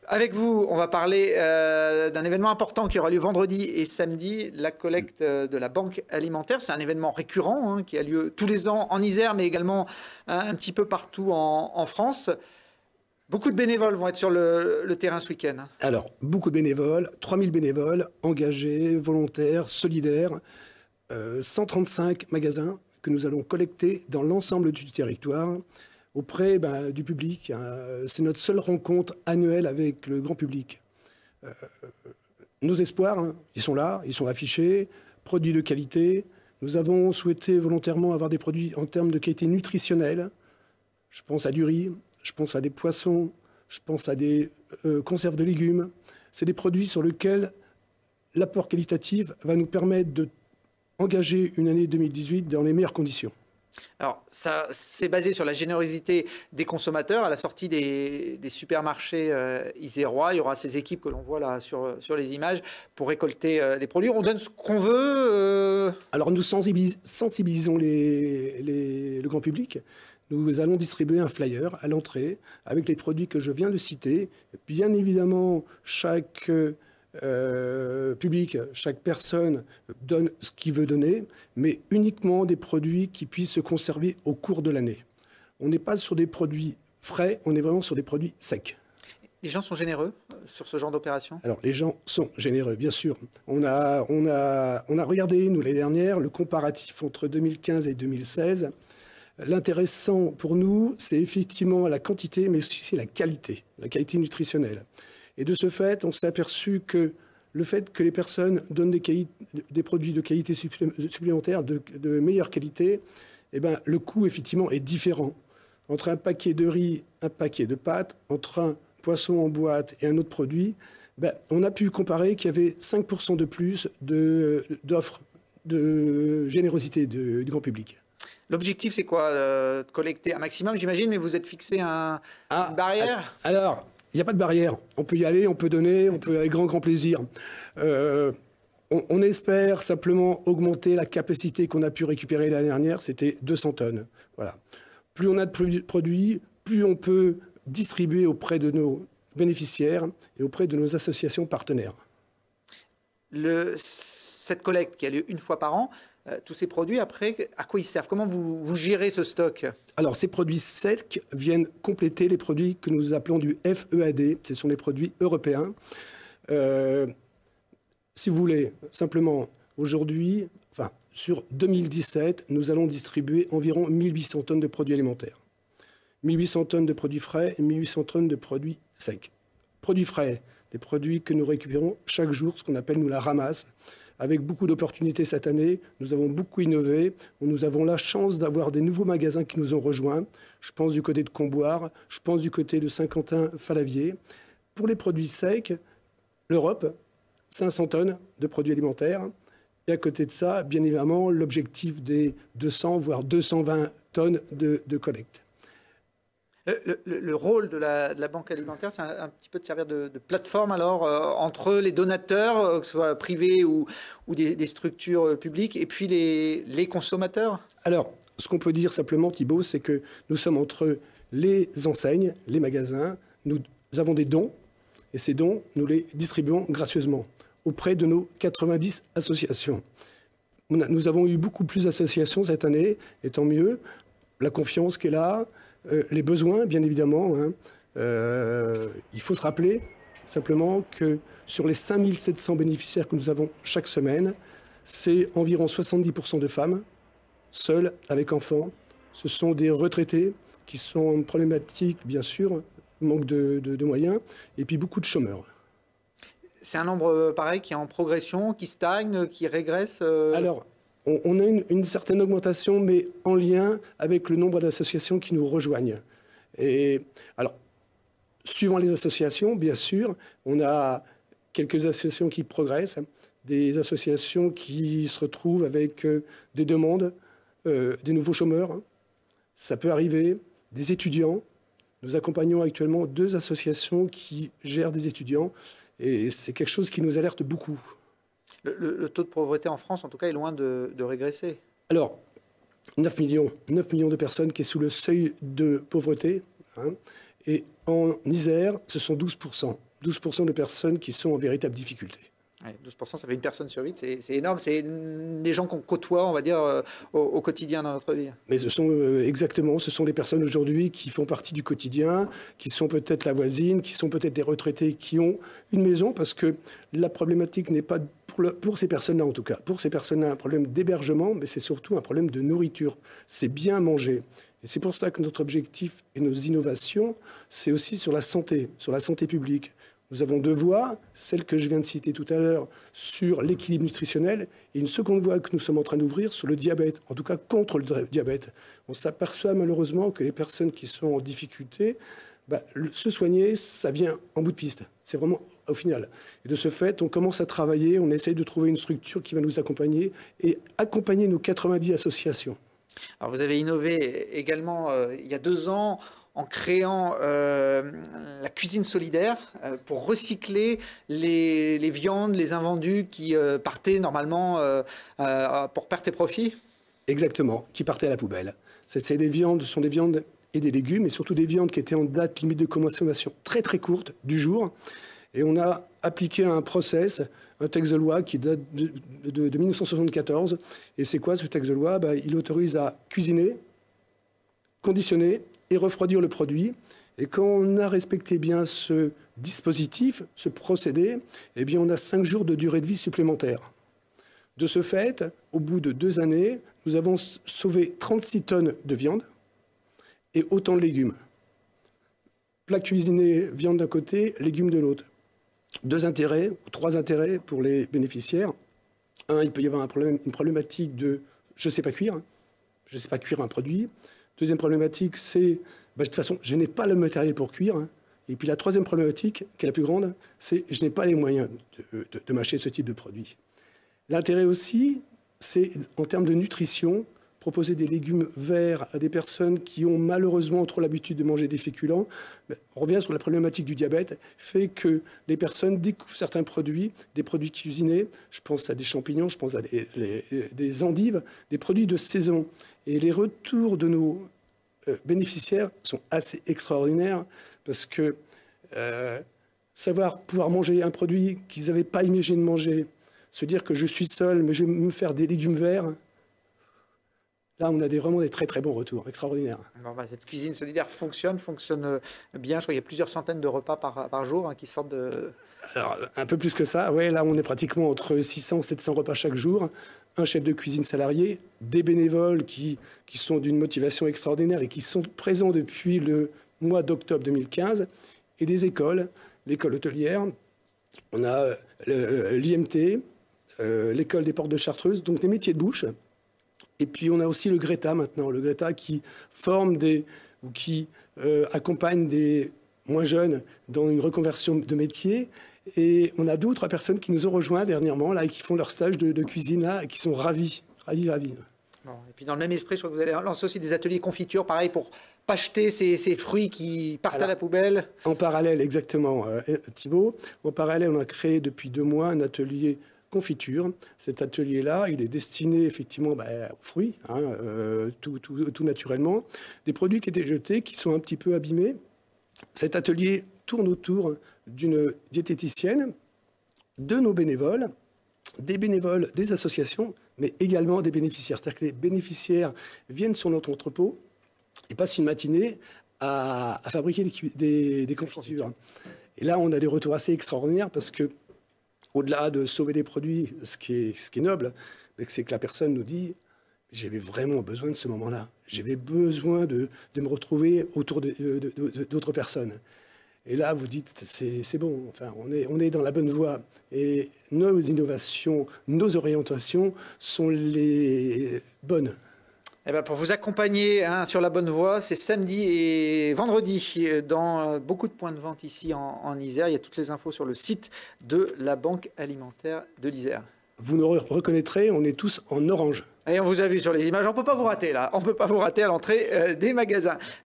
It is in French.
Avec vous, on va parler d'un événement important qui aura lieu vendredi et samedi, la collecte de la Banque alimentaire. C'est un événement récurrent qui a lieu tous les ans en Isère, mais également un petit peu partout en France. Beaucoup de bénévoles vont être sur le terrain ce week-end. Alors, beaucoup de bénévoles, 3000 bénévoles, engagés, volontaires, solidaires, 135 magasins que nous allons collecter dans l'ensemble du territoire auprès du public. C'est notre seule rencontre annuelle avec le grand public. Nos espoirs, ils sont là, ils sont affichés, produits de qualité. Nous avons souhaité volontairement avoir des produits en termes de qualité nutritionnelle. Je pense à du riz, je pense à des poissons, je pense à des conserves de légumes. C'est des produits sur lesquels l'apport qualitatif va nous permettre d'engager une année 2018 dans les meilleures conditions. Alors, ça, c'est basé sur la générosité des consommateurs. À la sortie des supermarchés isérois, il y aura ces équipes que l'on voit là sur les images pour récolter les produits. On donne ce qu'on veut Alors, nous sensibilisons le grand public. Nous allons distribuer un flyer à l'entrée avec les produits que je viens de citer. Bien évidemment, chaque public, chaque personne donne ce qu'il veut donner, mais uniquement des produits qui puissent se conserver au cours de l'année. On n'est pas sur des produits frais, on est vraiment sur des produits secs. Les gens sont généreux sur ce genre d'opération? Alors, les gens sont généreux, bien sûr. On a regardé, nous, l'année dernière, le comparatif entre 2015 et 2016. L'intéressant pour nous, c'est effectivement la quantité, mais aussi la qualité nutritionnelle. Et de ce fait, on s'est aperçu que le fait que les personnes donnent des produits de qualité supplémentaire, de meilleure qualité, eh ben, le coût, effectivement, est différent. Entre un paquet de riz, un paquet de pâtes, entre un poisson en boîte et un autre produit, on a pu comparer qu'il y avait 5% de plus d'offres de générosité du grand public. L'objectif, c'est quoi? De collecter un maximum, j'imagine, mais vous êtes fixé une barrière? Alors, il n'y a pas de barrière. On peut y aller, on peut donner, on peut avec grand plaisir. On espère simplement augmenter la capacité qu'on a pu récupérer l'année dernière, c'était 200 tonnes. Voilà. Plus on a de produits, plus on peut distribuer auprès de nos bénéficiaires et auprès de nos associations partenaires. Cette collecte qui a lieu une fois par an, tous ces produits, après, à quoi ils servent? Comment vous gérez ce stock? Alors, ces produits secs viennent compléter les produits que nous appelons du FEAD. Ce sont des produits européens. Si vous voulez, simplement, aujourd'hui, sur 2017, nous allons distribuer environ 1800 tonnes de produits alimentaires. 1800 tonnes de produits frais et 1800 tonnes de produits secs. Produits frais, des produits que nous récupérons chaque jour, ce qu'on appelle, nous, la ramasse. Avec beaucoup d'opportunités cette année, nous avons beaucoup innové. Nous avons la chance d'avoir des nouveaux magasins qui nous ont rejoints. Je pense du côté de Comboire, je pense du côté de Saint-Quentin-Falavier. Pour les produits secs, l'Europe, 500 tonnes de produits alimentaires. Et à côté de ça, bien évidemment, l'objectif des 200, voire 220 tonnes de collecte. Le rôle de la Banque alimentaire, c'est un petit peu de servir de plateforme alors entre les donateurs, que ce soit privés ou des structures publiques, et puis les consommateurs? Alors, ce qu'on peut dire simplement, Thibault, c'est que nous sommes entre les enseignes, les magasins, nous avons des dons, et ces dons, nous les distribuons gracieusement auprès de nos 90 associations. Nous avons eu beaucoup plus d'associations cette année, et tant mieux, la confiance qui est là, les besoins, bien évidemment. Il faut se rappeler simplement que sur les 5700 bénéficiaires que nous avons chaque semaine, c'est environ 70% de femmes, seules, avec enfants. Ce sont des retraités qui sont problématiques, bien sûr, manque de moyens, et puis beaucoup de chômeurs. C'est un nombre pareil qui est en progression, qui stagne, qui régresse Alors, on a une certaine augmentation, mais en lien avec le nombre d'associations qui nous rejoignent. Et alors, suivant les associations, bien sûr, on a quelques associations qui progressent, des associations qui se retrouvent avec des demandes, des nouveaux chômeurs. Ça peut arriver, des étudiants. Nous accompagnons actuellement 2 associations qui gèrent des étudiants, et c'est quelque chose qui nous alerte beaucoup. Le taux de pauvreté en France, en tout cas, est loin de régresser. Alors, 9 millions de personnes qui sont sous le seuil de pauvreté. Et en Isère, ce sont 12%. 12% de personnes qui sont en véritable difficulté. Ouais, 12%, ça fait une personne sur 8, c'est énorme. C'est des gens qu'on côtoie, on va dire, au quotidien dans notre vie. Mais ce sont exactement, ce sont les personnes aujourd'hui qui font partie du quotidien, qui sont peut-être la voisine, qui sont peut-être des retraités qui ont une maison, parce que la problématique n'est pas, pour ces personnes-là en tout cas, pour ces personnes-là, un problème d'hébergement, mais c'est surtout un problème de nourriture. C'est bien manger. Et c'est pour ça que notre objectif et nos innovations, c'est aussi sur la santé publique. Nous avons deux voies, celle que je viens de citer tout à l'heure sur l'équilibre nutritionnel et une seconde voie que nous sommes en train d'ouvrir sur le diabète, en tout cas contre le diabète. On s'aperçoit malheureusement que les personnes qui sont en difficulté, se soigner, ça vient en bout de piste. C'est vraiment au final. Et de ce fait, on commence à travailler, on essaye de trouver une structure qui va nous accompagner et accompagner nos 90 associations. Alors vous avez innové également il y a 2 ans en créant la cuisine solidaire pour recycler les viandes, les invendus qui partaient normalement pour perte et profit. Exactement, qui partaient à la poubelle. C'est des viandes, ce sont des viandes et des légumes, et surtout des viandes qui étaient en date limite de consommation très très courte du jour. Et on a appliqué un process, un texte de loi qui date de 1974. Et c'est quoi ce texte de loi? Il autorise à cuisiner, conditionner et refroidir le produit. Et quand on a respecté bien ce dispositif, ce procédé, eh bien on a 5 jours de durée de vie supplémentaire. De ce fait, au bout de 2 années, nous avons sauvé 36 tonnes de viande et autant de légumes. Plat cuisiné, viande d'un côté, légumes de l'autre. 2 intérêts, 3 intérêts pour les bénéficiaires. Un, il peut y avoir une problématique de « je ne sais pas cuire », je ne sais pas cuire un produit. Deuxième problématique, c'est de toute façon, je n'ai pas le matériel pour cuire. Et puis la troisième problématique, qui est la plus grande, c'est je n'ai pas les moyens de mâcher ce type de produit. L'intérêt aussi, c'est en termes de nutrition, proposer des légumes verts à des personnes qui ont malheureusement trop l'habitude de manger des féculents. On revient sur la problématique du diabète, fait que les personnes découvrent certains produits, des produits cuisinés, je pense à des champignons, je pense à des endives, des produits de saison. Et les retours de nos bénéficiaires sont assez extraordinaires parce que pouvoir manger un produit qu'ils n'avaient pas imaginé de manger, se dire que je suis seul, mais je vais me faire des légumes verts, là, on a vraiment des très très bons retours, extraordinaires. Cette cuisine solidaire fonctionne bien. Je crois qu'il y a plusieurs centaines de repas par jour qui sortent de... Alors, un peu plus que ça. Ouais, là, on est pratiquement entre 600 et 700 repas chaque jour. Un chef de cuisine salarié, des bénévoles qui sont d'une motivation extraordinaire et qui sont présents depuis le mois d'octobre 2015, et des écoles, l'école hôtelière, on a l'IMT, l'école des portes de Chartreuse, donc des métiers de bouche. Et puis on a aussi le Greta maintenant, le Greta qui forme ou qui accompagne des moins jeunes dans une reconversion de métier. Et on a 2 ou 3 personnes qui nous ont rejoints dernièrement là, et qui font leur stage de cuisine là, et qui sont ravis. Bon, et puis dans le même esprit, je crois que vous allez lancer aussi des ateliers confiture, pareil, pour pas jeter ces fruits qui partent à la poubelle. En parallèle, exactement, Thibault. En parallèle, on a créé depuis 2 mois un atelier confiture. Cet atelier-là, il est destiné effectivement aux fruits, tout naturellement. Des produits qui étaient jetés, qui sont un petit peu abîmés. Cet atelier tourne autour d'une diététicienne, de nos bénévoles, des bénévoles des associations, mais également des bénéficiaires. C'est-à-dire que les bénéficiaires viennent sur notre entrepôt et passent une matinée à fabriquer des confitures. Et là, on a des retours assez extraordinaires parce que au-delà de sauver des produits, ce qui est noble, c'est que la personne nous dit « j'avais vraiment besoin de ce moment-là. J'avais besoin de me retrouver autour d'autres personnes. » Et là, vous dites « c'est bon, enfin, on est dans la bonne voie. » Et nos innovations, nos orientations sont les bonnes. Eh ben pour vous accompagner sur la bonne voie, c'est samedi et vendredi dans beaucoup de points de vente ici en Isère. Il y a toutes les infos sur le site de la Banque alimentaire de l'Isère. Vous nous reconnaîtrez, on est tous en orange. Et on vous a vu sur les images, on ne peut pas vous rater là. On ne peut pas vous rater à l'entrée des magasins.